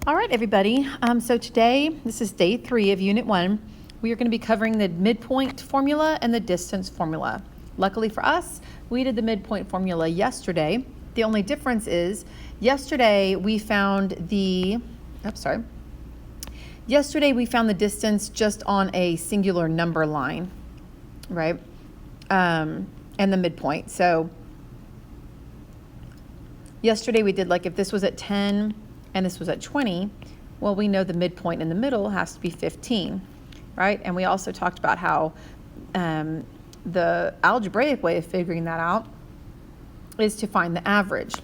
All right, everybody. So today, this is day 3 of Unit 1. We are going to be covering the midpoint formula and the distance formula. Luckily for us, we did the midpoint formula yesterday. The only difference is yesterday we found the distance just on a singular number line, right? And the midpoint. So yesterday we did, like, if this was at 10 and this was at 20, well, we know the midpoint in the middle has to be 15, right? And we also talked about how the algebraic way of figuring that out is to find the average,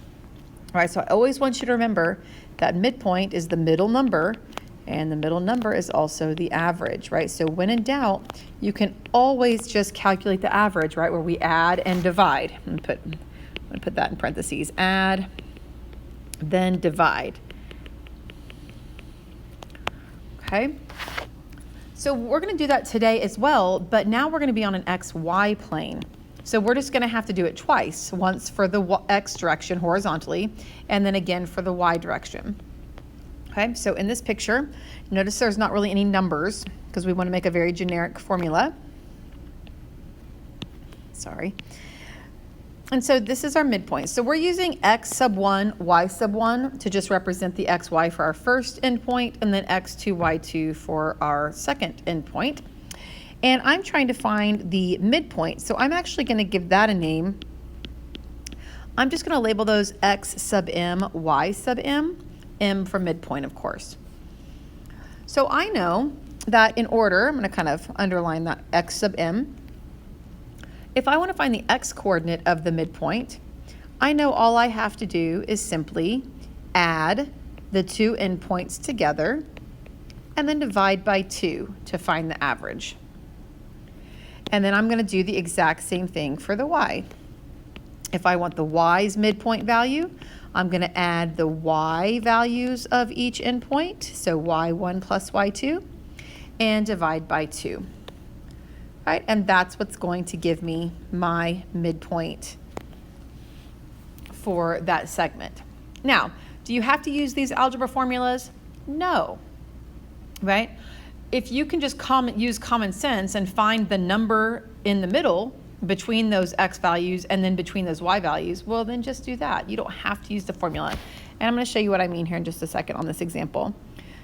right? So I always want you to remember that midpoint is the middle number, and the middle number is also the average, right? So when in doubt, you can always just calculate the average, right? Where we add and divide. I'm going to put that in parentheses. Add, then divide. Okay? So we're going to do that today as well, but now we're going to be on an XY plane. So we're just going to have to do it twice, once for the X direction horizontally, and then again for the Y direction. Okay, so in this picture, notice there's not really any numbers because we want to make a very generic formula. Sorry. And so this is our midpoint. So we're using X sub 1, Y sub 1 to just represent the XY for our first endpoint, and then X2, Y2 for our second endpoint. And I'm trying to find the midpoint. So I'm actually going to give that a name. I'm just going to label those X sub M, Y sub M. M for midpoint, of course. So I know that in order, I'm going to kind of underline that X sub M. If I want to find the X coordinate of the midpoint, I know all I have to do is simply add the two endpoints together and then divide by 2 to find the average. And then I'm going to do the exact same thing for the Y. If I want the Y's midpoint value, I'm going to add the Y values of each endpoint, so Y1 plus Y2, and divide by 2. Right? And that's what's going to give me my midpoint for that segment. Now, do you have to use these algebra formulas? No, right? If you can just use common sense and find the number in the middle between those X values and then between those Y values, well, then just do that. You don't have to use the formula. And I'm going to show you what I mean here in just a second on this example.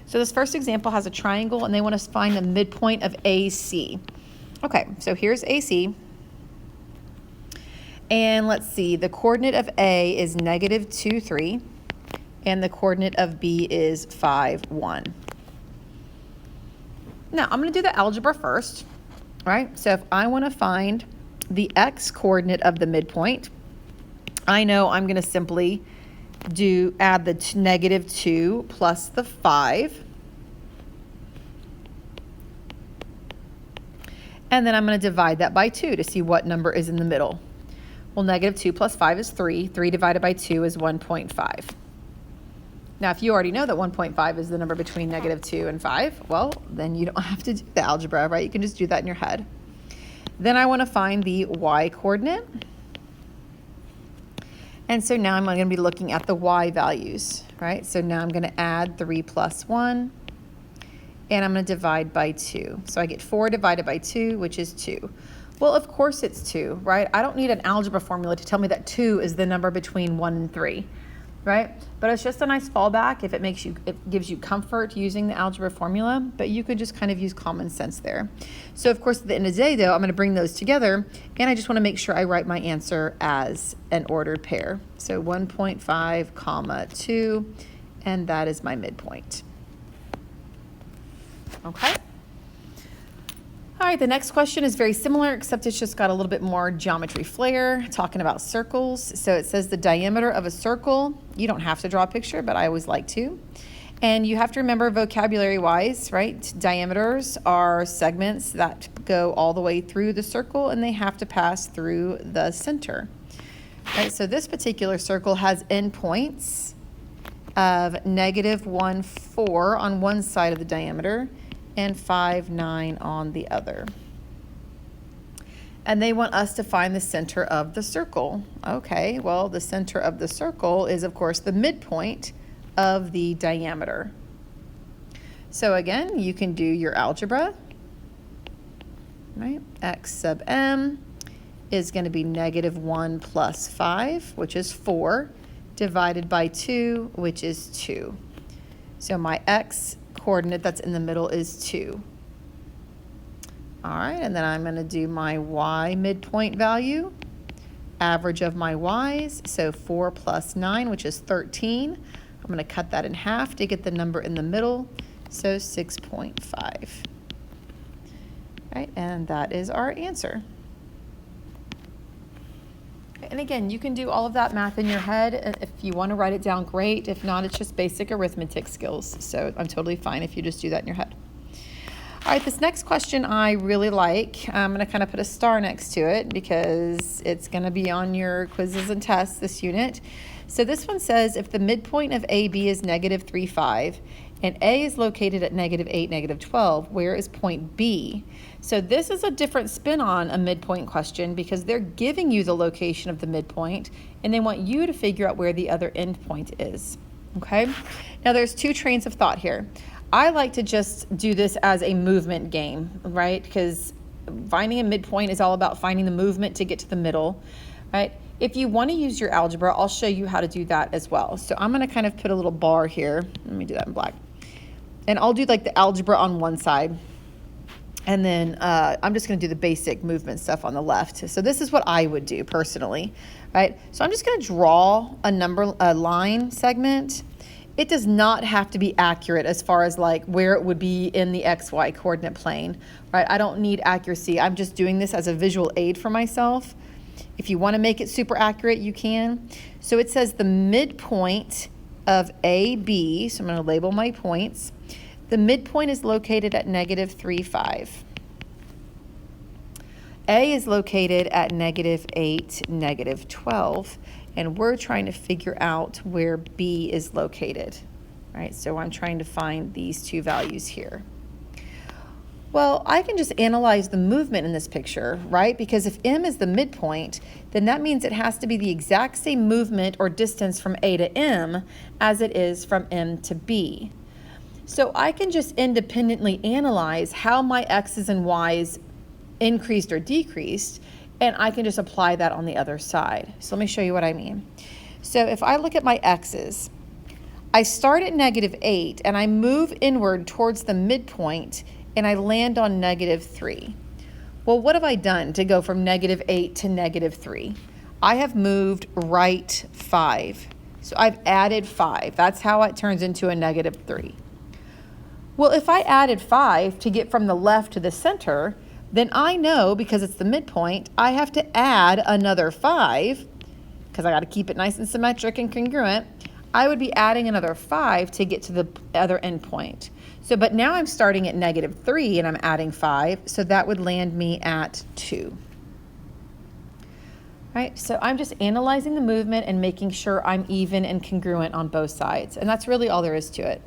So this first example has a triangle, and they want us to find the midpoint of AC. Okay, so here's AC. And let's see, the coordinate of A is -2, 3, and the coordinate of B is 5, 1. Now, I'm going to do the algebra first, right? So if I want to find the X coordinate of the midpoint, I know I'm going to simply add the -2 plus the 5. And then I'm going to divide that by 2 to see what number is in the middle. Well, -2 plus 5 is 3. 3 divided by 2 is 1.5. Now, if you already know that 1.5 is the number between -2 and 5, well, then you don't have to do the algebra, right? You can just do that in your head. Then I want to find the Y coordinate. And so now I'm going to be looking at the Y values, right? So now I'm going to add 3 plus 1. And I'm going to divide by 2. So I get 4 divided by 2, which is 2. Well, of course it's 2, right? I don't need an algebra formula to tell me that 2 is the number between 1 and 3, right? But it's just a nice fallback if it gives you comfort using the algebra formula, but you could just kind of use common sense there. So of course, at the end of the day, though, I'm going to bring those together, and I just want to make sure I write my answer as an ordered pair. So 1.5, comma 2, and that is my midpoint. Okay. All right, the next question is very similar, except it's just got a little bit more geometry flair, talking about circles. So it says the diameter of a circle. You don't have to draw a picture, but I always like to. And you have to remember vocabulary-wise, right? Diameters are segments that go all the way through the circle, and they have to pass through the center. Right, so this particular circle has endpoints of -1, 4 on one side of the diameter, and 5, 9 on the other. And they want us to find the center of the circle. Okay, well, the center of the circle is, of course, the midpoint of the diameter. So again, you can do your algebra, right? X sub m is going to be -1 plus 5, which is 4, divided by 2, which is 2. So my x coordinate that's in the middle is 2. All right, and then I'm going to do my y midpoint value, average of my y's, so 4 plus 9, which is 13. I'm going to cut that in half to get the number in the middle, so 6.5. Right, and that is our answer. And again, you can do all of that math in your head. If you want to write it down, great. If not, it's just basic arithmetic skills. So I'm totally fine if you just do that in your head. All right, this next question I really like. I'm going to kind of put a star next to it because it's going to be on your quizzes and tests this unit. So this one says, if the midpoint of AB is -3, 5, and A is located at -8, -12, where is point B? So this is a different spin on a midpoint question because they're giving you the location of the midpoint and they want you to figure out where the other endpoint is, okay? Now there's two trains of thought here. I like to just do this as a movement game, right? Because finding a midpoint is all about finding the movement to get to the middle, right? If you want to use your algebra, I'll show you how to do that as well. So I'm going to kind of put a little bar here. Let me do that in black. And I'll do like the algebra on one side. And then I'm just going to do the basic movement stuff on the left. So this is what I would do personally, right? So I'm just going to draw a line segment. It does not have to be accurate as far as like where it would be in the XY coordinate plane, right? I don't need accuracy. I'm just doing this as a visual aid for myself. If you want to make it super accurate, you can. So it says the midpoint of AB, so I'm going to label my points. The midpoint is located at -3, 5. A is located at -8, -12. And we're trying to figure out where B is located, right? So I'm trying to find these two values here. Well, I can just analyze the movement in this picture, right? Because if M is the midpoint, then that means it has to be the exact same movement or distance from A to M as it is from M to B. So I can just independently analyze how my X's and Y's increased or decreased, and I can just apply that on the other side. So let me show you what I mean. So if I look at my X's, I start at -8 and I move inward towards the midpoint and I land on -3. Well, what have I done to go from -8 to -3? I have moved right 5. So I've added 5. That's how it turns into a -3. Well, if I added 5 to get from the left to the center, then I know, because it's the midpoint, I have to add another 5, because I got to keep it nice and symmetric and congruent. I would be adding another 5 to get to the other endpoint. So, but now I'm starting at -3 and I'm adding 5, so that would land me at 2. Right, so I'm just analyzing the movement and making sure I'm even and congruent on both sides. And that's really all there is to it.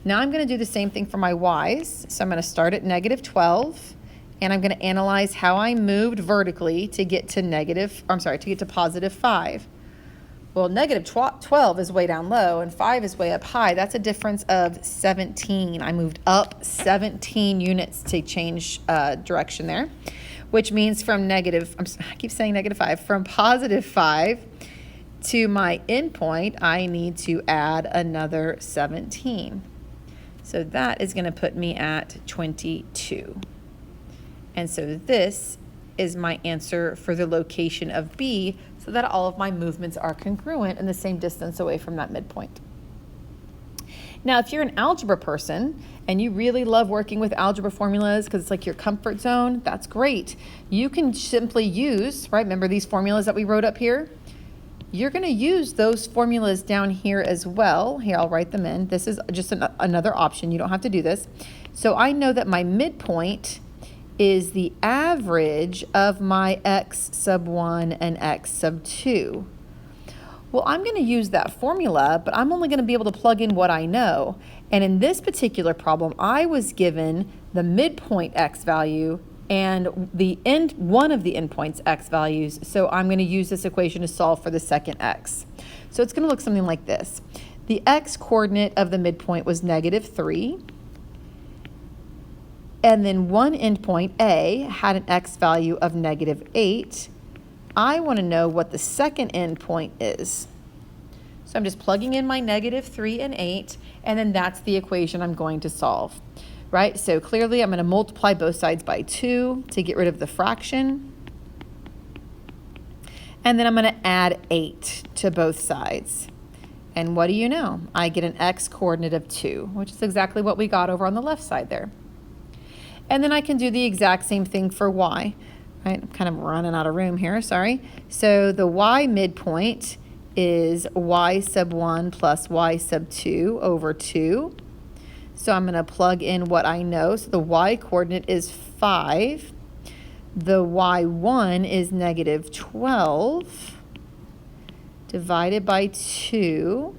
Now I'm going to do the same thing for my Y's. So I'm going to start at -12. And I'm going to analyze how I moved vertically to get to +5. Well, -12 is way down low and 5 is way up high. That's a difference of 17. I moved up 17 units to change direction there, which means from I keep saying -5, from +5 to my endpoint, I need to add another 17. So that is going to put me at 22. And so this is my answer for the location of B, so that all of my movements are congruent and the same distance away from that midpoint. Now, if you're an algebra person and you really love working with algebra formulas because it's like your comfort zone, that's great. You can simply use, right, remember these formulas that we wrote up here? You're going to use those formulas down here as well. Here, I'll write them in. This is just another option. You don't have to do this. So I know that my midpoint is the average of my X sub 1 and X sub 2. Well, I'm going to use that formula, but I'm only going to be able to plug in what I know. And in this particular problem, I was given the midpoint X value and one of the endpoints X values. So I'm going to use this equation to solve for the second X. So it's going to look something like this. The X coordinate of the midpoint was -3. and then one endpoint, A, had an x value of -8, I want to know what the second endpoint is. So I'm just plugging in my -3 and 8, and then that's the equation I'm going to solve, right? So clearly I'm going to multiply both sides by 2 to get rid of the fraction. And then I'm going to add 8 to both sides. And what do you know? I get an x coordinate of 2, which is exactly what we got over on the left side there. And then I can do the exact same thing for y, right? I'm kind of running out of room here, sorry. So the y midpoint is y sub 1 plus y sub 2 over 2. So I'm going to plug in what I know. So the y coordinate is 5. The y1 is -12 divided by 2.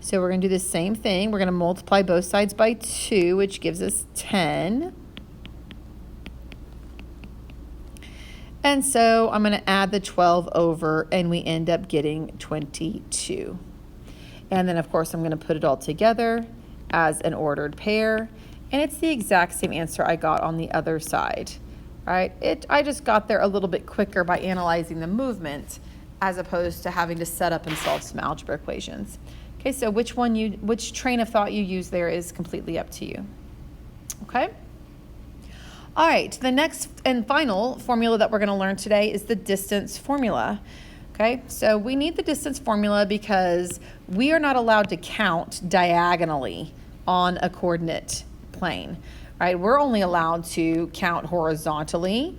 So we're going to do the same thing. We're going to multiply both sides by 2, which gives us 10. And so I'm going to add the 12 over, and we end up getting 22. And then, of course, I'm going to put it all together as an ordered pair. And it's the exact same answer I got on the other side. Right? I just got there a little bit quicker by analyzing the movement as opposed to having to set up and solve some algebra equations. Okay, so which train of thought you use there is completely up to you. Okay? All right, the next and final formula that we're going to learn today is the distance formula. Okay, so we need the distance formula because we are not allowed to count diagonally on a coordinate plane. Right, we're only allowed to count horizontally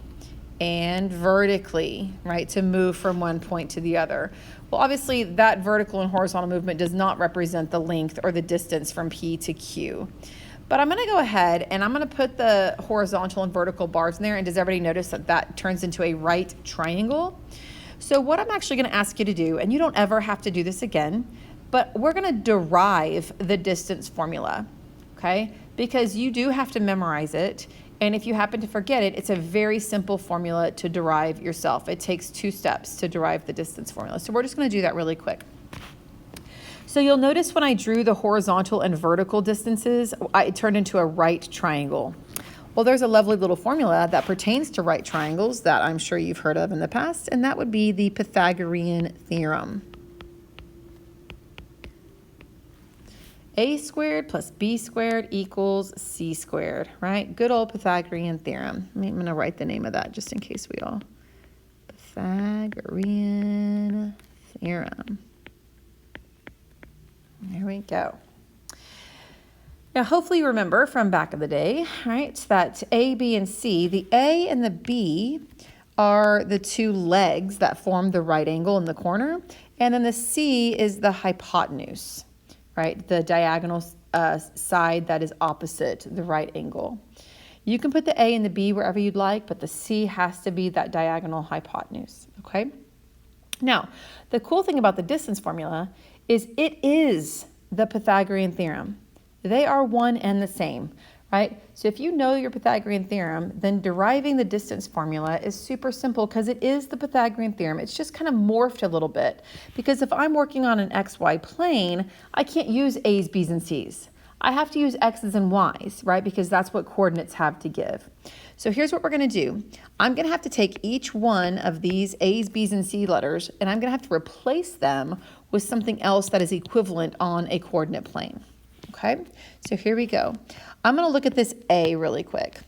and vertically, right, to move from one point to the other. Well, obviously that vertical and horizontal movement does not represent the length or the distance from P to Q. But I'm going to go ahead and I'm going to put the horizontal and vertical bars in there. And does everybody notice that that turns into a right triangle? So what I'm actually going to ask you to do, and you don't ever have to do this again, but we're going to derive the distance formula, okay? Because you do have to memorize it, and if you happen to forget it, it's a very simple formula to derive yourself. It takes 2 steps to derive the distance formula. So we're just going to do that really quick. So you'll notice when I drew the horizontal and vertical distances, it turned into a right triangle. Well, there's a lovely little formula that pertains to right triangles that I'm sure you've heard of in the past, and that would be the Pythagorean theorem. A squared plus B squared equals C squared, right? Good old Pythagorean theorem. I'm going to write the name of that just in case we all. Pythagorean theorem. There we go. Now, hopefully you remember from back in the day, right, that A, B, and C, the A and the B are the 2 legs that form the right angle in the corner, and then the C is the hypotenuse. Right, the diagonal side that is opposite the right angle. You can put the A and the B wherever you'd like, but the C has to be that diagonal hypotenuse, okay? Now, the cool thing about the distance formula is it is the Pythagorean theorem. They are one and the same, right? So if you know your Pythagorean theorem, then deriving the distance formula is super simple because it is the Pythagorean theorem. It's just kind of morphed a little bit because if I'm working on an XY plane, I can't use A's, B's, and C's. I have to use X's and Y's, right? Because that's what coordinates have to give. So here's what we're going to do. I'm going to have to take each one of these A's, B's, and C letters, and I'm going to have to replace them with something else that is equivalent on a coordinate plane. Okay, so here we go. I'm going to look at this A really quick.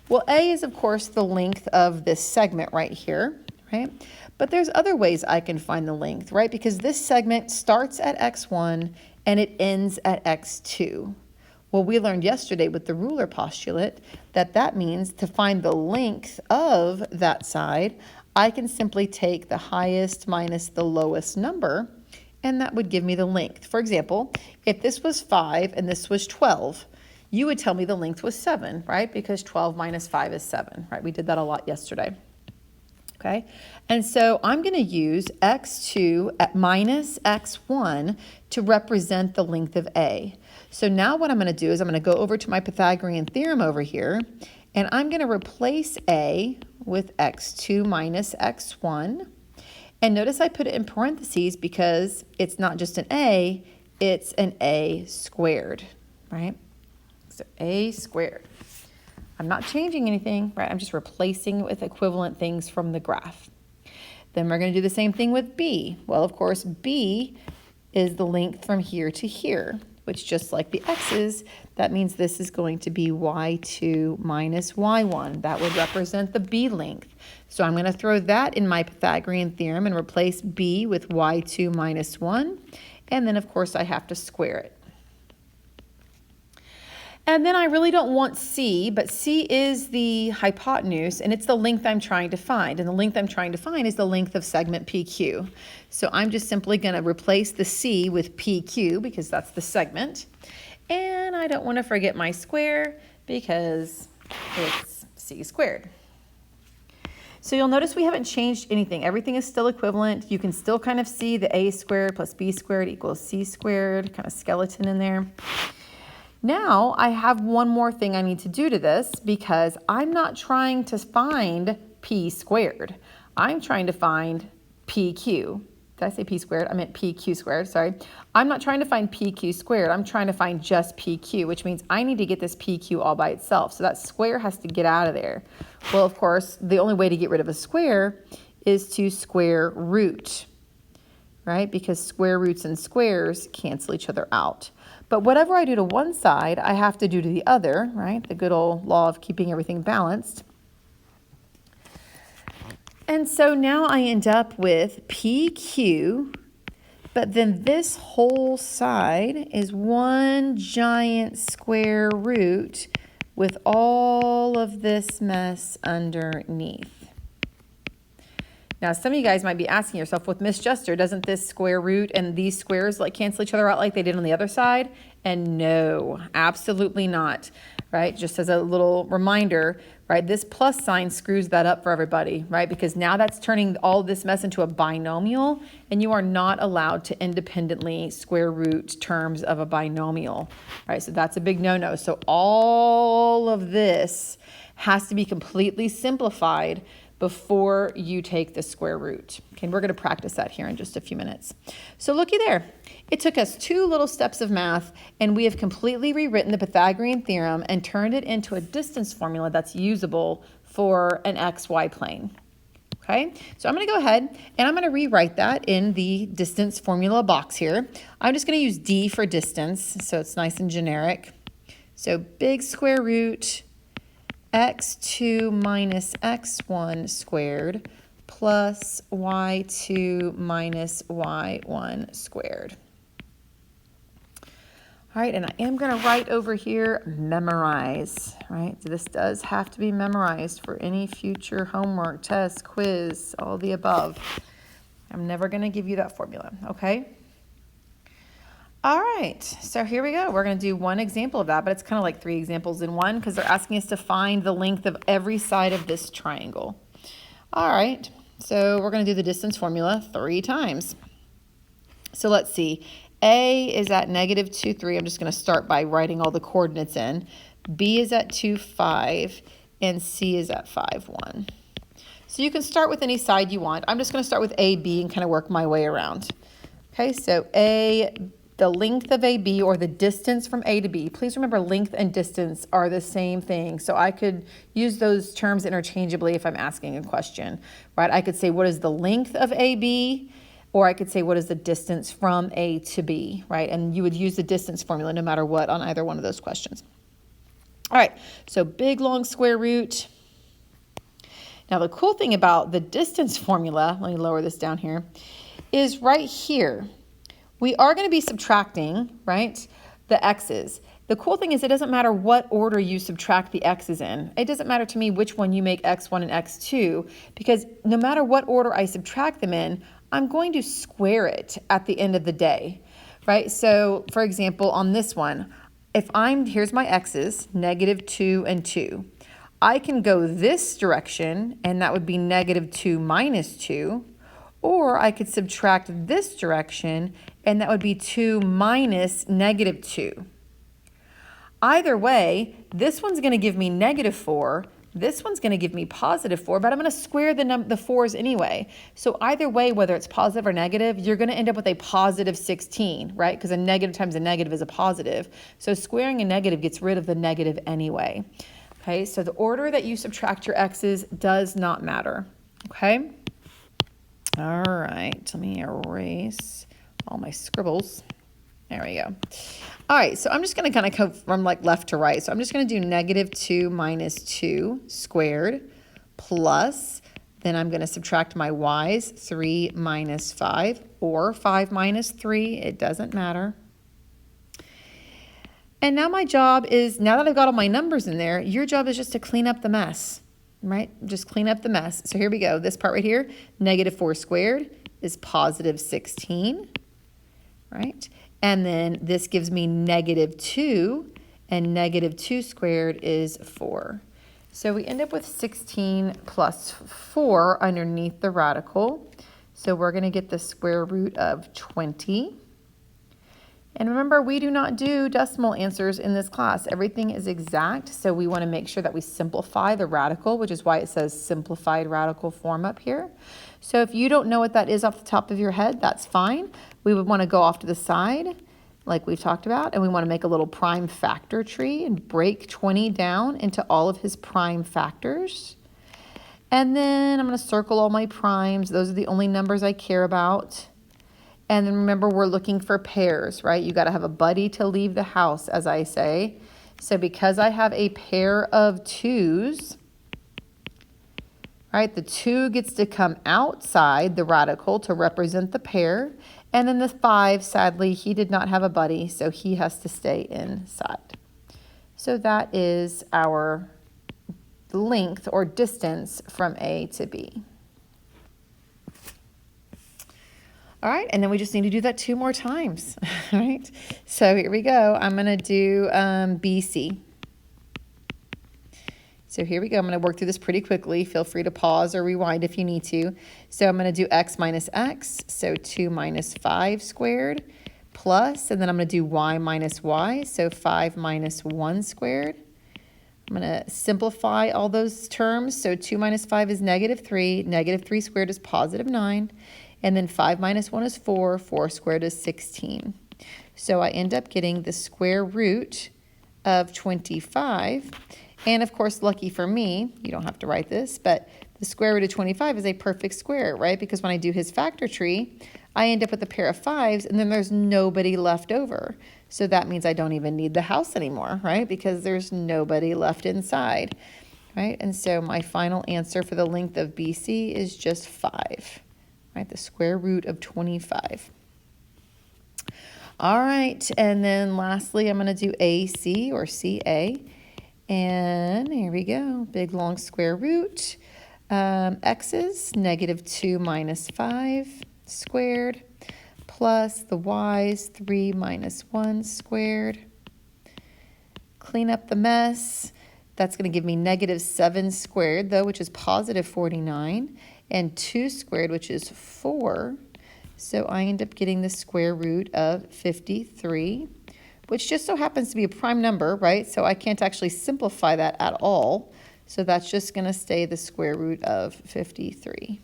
Well, A is, of course, the length of this segment right here, right? But there's other ways I can find the length, right? Because this segment starts at x1 and it ends at x2. Well, we learned yesterday with the ruler postulate that that means to find the length of that side, I can simply take the highest minus the lowest number, and that would give me the length. For example, if this was 5 and this was 12, you would tell me the length was 7, right? Because 12 minus 5 is 7, right? We did that a lot yesterday. Okay, and so I'm going to use x2 at minus x1 to represent the length of A. So now what I'm going to do is I'm going to go over to my Pythagorean theorem over here, and I'm going to replace A with x2 minus x1. And notice I put it in parentheses because it's not just an A, it's an A squared, right? So A squared. I'm not changing anything, right? I'm just replacing it with equivalent things from the graph. Then we're going to do the same thing with B. Well, of course, B is the length from here to here, which just like the x's, that means this is going to be y2 minus y1. That would represent the B length. So I'm going to throw that in my Pythagorean theorem and replace B with y2 minus 1. And then, of course, I have to square it. And then I really don't want C, but C is the hypotenuse, and it's the length I'm trying to find. And the length I'm trying to find is the length of segment PQ. So I'm just simply going to replace the C with PQ because that's the segment. And I don't want to forget my square because it's C squared. So you'll notice we haven't changed anything. Everything is still equivalent. You can still kind of see the A squared plus B squared equals C squared, kind of skeleton in there. Now I have one more thing I need to do to this because I'm not trying to find P squared. I'm trying to find PQ. Did I say P squared? I meant PQ squared, sorry. I'm not trying to find PQ squared. I'm trying to find just PQ, which means I need to get this PQ all by itself. So that square has to get out of there. Well, of course, the only way to get rid of a square is to square root, right? Because square roots and squares cancel each other out. But whatever I do to one side, I have to do to the other, right? The good old law of keeping everything balanced. And so now I end up with PQ, but then this whole side is one giant square root with all of this mess underneath. Now, some of you guys might be asking yourself, with Miss Juster, doesn't this square root and these squares like cancel each other out like they did on the other side? And no, absolutely not, right? Just as a little reminder, right? This plus sign screws that up for everybody, right? Because now that's turning all this mess into a binomial, and you are not allowed to independently square root terms of a binomial, right? So that's a big no-no. So all of this has to be completely simplified before you take the square root. Okay, we're going to practice that here in just a few minutes. So looky there. It took us 2 little steps of math, and we have completely rewritten the Pythagorean theorem and turned it into a distance formula that's usable for an XY plane. Okay, so I'm going to go ahead and I'm going to rewrite that in the distance formula box here. I'm just going to use D for distance, so it's nice and generic. So big square root x2 minus x1 squared plus y2 minus y1 squared. All right, and I am going to write over here memorize, right? So this does have to be memorized for any future homework, test, quiz, all the above. I'm never going to give you that formula, okay? All right, so here we go. We're going to do one example of that, but it's kind of like 3 examples in one because they're asking us to find the length of every side of this triangle. All right, so we're going to do the distance formula 3 times. So let's see. A is at negative 2, 3. I'm just going to start by writing all the coordinates in. B is at 2, 5, and C is at 5, 1. So you can start with any side you want. I'm just going to start with A, B, and kind of work my way around. Okay, so A, the length of AB, or the distance from A to B. Please remember, length and distance are the same thing. So I could use those terms interchangeably if I'm asking a question, right? I could say, what is the length of AB? Or I could say, what is the distance from A to B, right? And you would use the distance formula no matter what on either one of those questions. All right, so big, long square root. Now, the cool thing about the distance formula, let me lower this down here, is right here. We are going to be subtracting, right, the x's. The cool thing is it doesn't matter what order you subtract the x's in. It doesn't matter to me which one you make x1 and x2, because no matter what order I subtract them in, I'm going to square it at the end of the day, right? So, for example, on this one, here's my x's, negative 2 and 2. I can go this direction, and that would be negative 2 minus 2. Or I could subtract this direction, and that would be 2 minus negative 2. Either way, this one's going to give me negative 4. This one's going to give me positive 4, but I'm going to square the 4s anyway. So either way, whether it's positive or negative, you're going to end up with a positive 16, right? Because a negative times a negative is a positive. So squaring a negative gets rid of the negative anyway. Okay, so the order that you subtract your x's does not matter. Okay? All right, let me erase all my scribbles. There we go. All right, so I'm just going to kind of go from like left to right. So I'm just going to do -2 minus 2 squared plus, then I'm going to subtract my y's, 3 minus 5, or 5 minus 3. It doesn't matter. And now my job is, now that I've got all my numbers in there, your job is just to clean up the mess, right? Just clean up the mess. So here we go. This part right here, -4 squared is positive 16, right? And then this gives me -2, and -2 squared is 4. So we end up with 16 plus 4 underneath the radical. So we're going to get the square root of 20. And remember, we do not do decimal answers in this class. Everything is exact, so we want to make sure that we simplify the radical, which is why it says simplified radical form up here. So if you don't know what that is off the top of your head, that's fine. We would want to go off to the side, like we've talked about, and we want to make a little prime factor tree and break 20 down into all of his prime factors. And then I'm going to circle all my primes. Those are the only numbers I care about. And then remember, we're looking for pairs, right? You got to have a buddy to leave the house, as I say. So because I have a pair of 2's, right, the 2 gets to come outside the radical to represent the pair. And then the 5, sadly, he did not have a buddy, so he has to stay inside. So that is our length or distance from A to B. All right, and then we just need to do that 2 more times, all right? So here we go. I'm going to do BC. So here we go. I'm going to work through this pretty quickly. Feel free to pause or rewind if you need to. So I'm going to do x minus x, so 2 minus 5 squared, plus, and then I'm going to do y minus y, so 5 minus 1 squared. I'm going to simplify all those terms. So 2 minus 5 is -3. -3 squared is positive 9. And then 5 minus 1 is 4. 4 squared is 16. So I end up getting the square root of 25. And of course, lucky for me, you don't have to write this, but the square root of 25 is a perfect square, right? Because when I do his factor tree, I end up with a pair of 5s, and then there's nobody left over. So that means I don't even need the house anymore, right? Because there's nobody left inside, right? And so my final answer for the length of BC is just 5. Right, the square root of 25. All right, and then lastly, I'm going to do AC or CA. And here we go, big long square root. X's, -2 minus 5 squared, plus the y's, 3 minus 1 squared. Clean up the mess. That's going to give me -7 squared, though, which is positive 49. And 2 squared, which is 4. So I end up getting the square root of 53, which just so happens to be a prime number, right? So I can't actually simplify that at all. So that's just going to stay the square root of 53.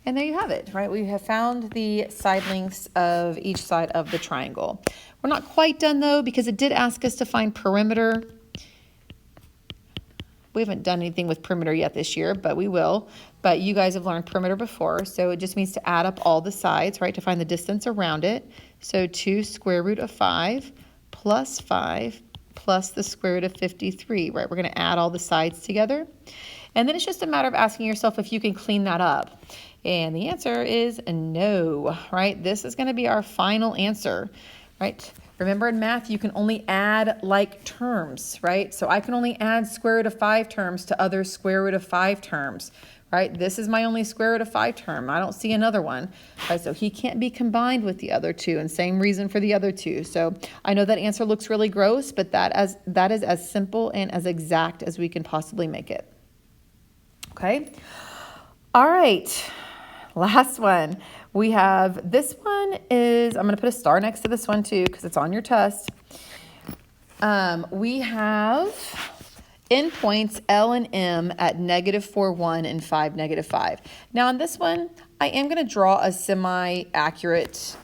And there you have it, right? We have found the side lengths of each side of the triangle. We're not quite done, though, because it did ask us to find perimeter. We haven't done anything with perimeter yet this year, but we will. But you guys have learned perimeter before, so it just means to add up all the sides, right, to find the distance around it. So 2 square root of 5 plus 5 plus the square root of 53, right? We're going to add all the sides together. And then it's just a matter of asking yourself if you can clean that up. And the answer is no, right? This is going to be our final answer, right? Remember in math, you can only add like terms, right? So I can only add square root of 5 terms to other square root of 5 terms, right? This is my only square root of 5 term. I don't see another one, right? So he can't be combined with the other 2, and same reason for the other 2. So I know that answer looks really gross, but that is as simple and as exact as we can possibly make it. Okay? All right. Last one. We have, this one is, I'm going to put a star next to this one too because it's on your test. We have endpoints L and M at -4, 1 and 5, -5. Now on this one, I am going to draw a semi-accurate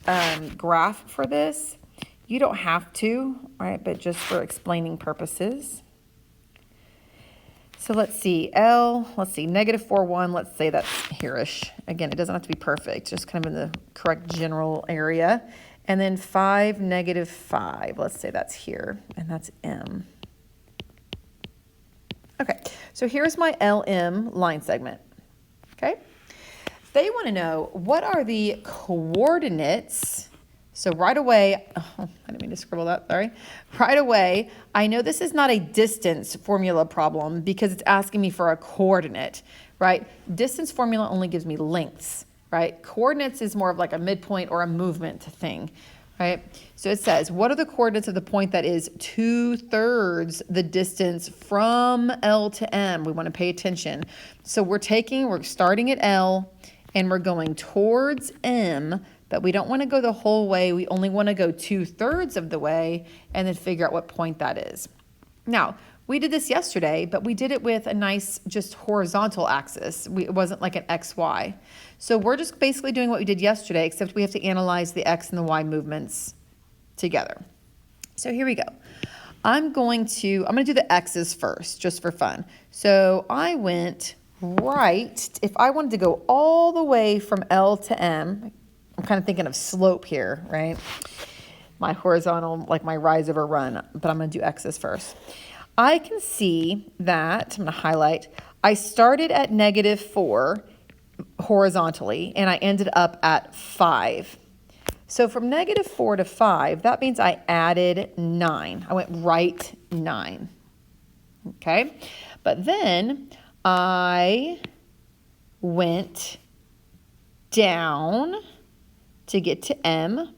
graph for this. You don't have to, all right, but just for explaining purposes. So let's see, L, let's see, -4, 1, let's say that's here-ish. Again, it doesn't have to be perfect, just kind of in the correct general area. And then 5, -5, let's say that's here, and that's M. Okay, so here's my LM line segment, okay? They want to know, what are the coordinates? So right away, oh, I didn't mean to scribble that, sorry. Right away, I know this is not a distance formula problem because it's asking me for a coordinate, right? Distance formula only gives me lengths, right? Coordinates is more of like a midpoint or a movement thing, right? So it says, what are the coordinates of the point that is 2/3 the distance from L to M? We want to pay attention. So we're starting at L and we're going towards M, but we don't want to go the whole way. We only want to go 2/3 of the way and then figure out what point that is. Now, we did this yesterday, but we did it with a nice just horizontal axis. It wasn't like an XY. So we're just basically doing what we did yesterday, except we have to analyze the X and the Y movements together. So here we go. I'm going to do the X's first, just for fun. So I went right, if I wanted to go all the way from L to M, I'm kind of thinking of slope here, right? My horizontal, like my rise over run, but I'm going to do X's first. I can see that, I'm going to highlight, I started at -4 horizontally, and I ended up at 5. So from -4 to 5, that means I added 9. I went right 9, okay? But then I went down to get to M.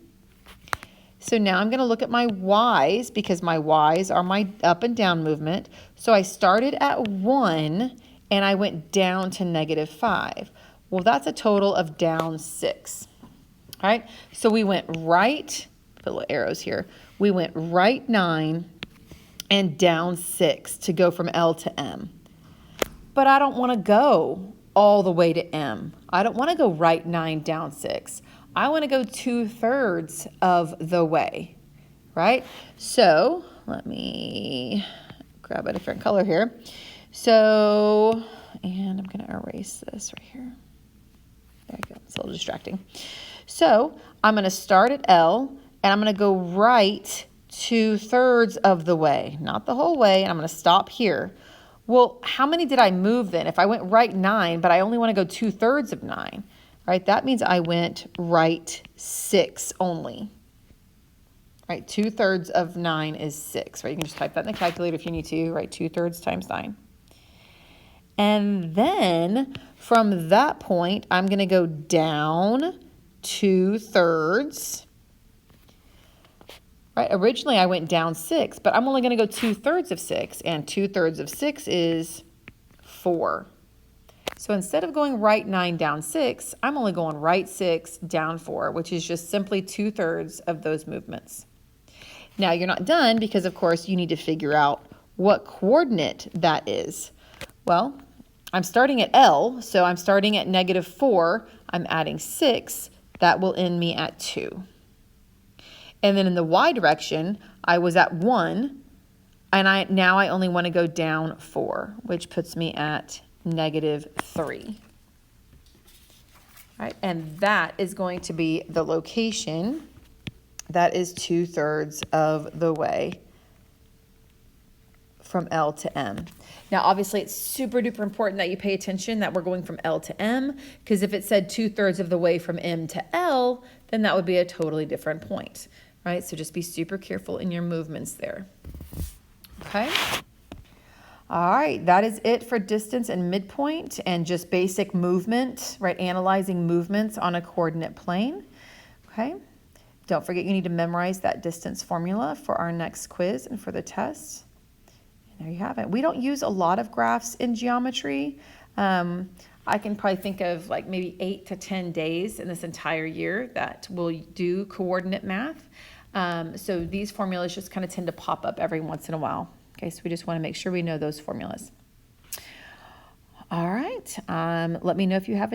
So now I'm going to look at my Y's because my Y's are my up and down movement. So I started at 1 and I went down to -5. Well, that's a total of down 6. All right. So we went right, put little arrows here. We went right 9 and down 6 to go from L to M. But I don't want to go all the way to M. I don't want to go right 9 down 6. I want to go 2/3 of the way, right? So let me grab a different color here. So, and I'm going to erase this right here. There you go. It's a little distracting. So I'm going to start at L and I'm going to go right 2/3 of the way, not the whole way. And I'm going to stop here. Well, how many did I move then? If I went right 9, but I only want to go 2/3 of 9. Right, that means I went right 6 only. Right, 2/3 of 9 is 6. Right, you can just type that in the calculator if you need to. Right, 2/3 times 9. And then from that point, I'm going to go down 2/3. Right, originally I went down 6, but I'm only going to go 2/3 of 6, and 2/3 of 6 is 4. So instead of going right 9 down 6, I'm only going right 6 down 4, which is just simply 2/3 of those movements. Now you're not done because of course you need to figure out what coordinate that is. Well, I'm starting at L, so I'm starting at -4. I'm adding 6. That will end me at 2. And then in the Y direction, I was at 1, and now I only want to go down 4, which puts me at -3. All right, and that is going to be the location that is 2/3 of the way from L to M. Now, obviously, it's super duper important that you pay attention that we're going from L to M, because if it said 2/3 of the way from M to L, then that would be a totally different point, right? So just be super careful in your movements there. Okay. All right, that is it for distance and midpoint and just basic movement, right? Analyzing movements on a coordinate plane, okay? Don't forget you need to memorize that distance formula for our next quiz and for the test. And there you have it. We don't use a lot of graphs in geometry. I can probably think of like maybe 8 to 10 days in this entire year that we'll do coordinate math. So these formulas just kind of tend to pop up every once in a while. Okay, so we just want to make sure we know those formulas. All right, let me know if you have any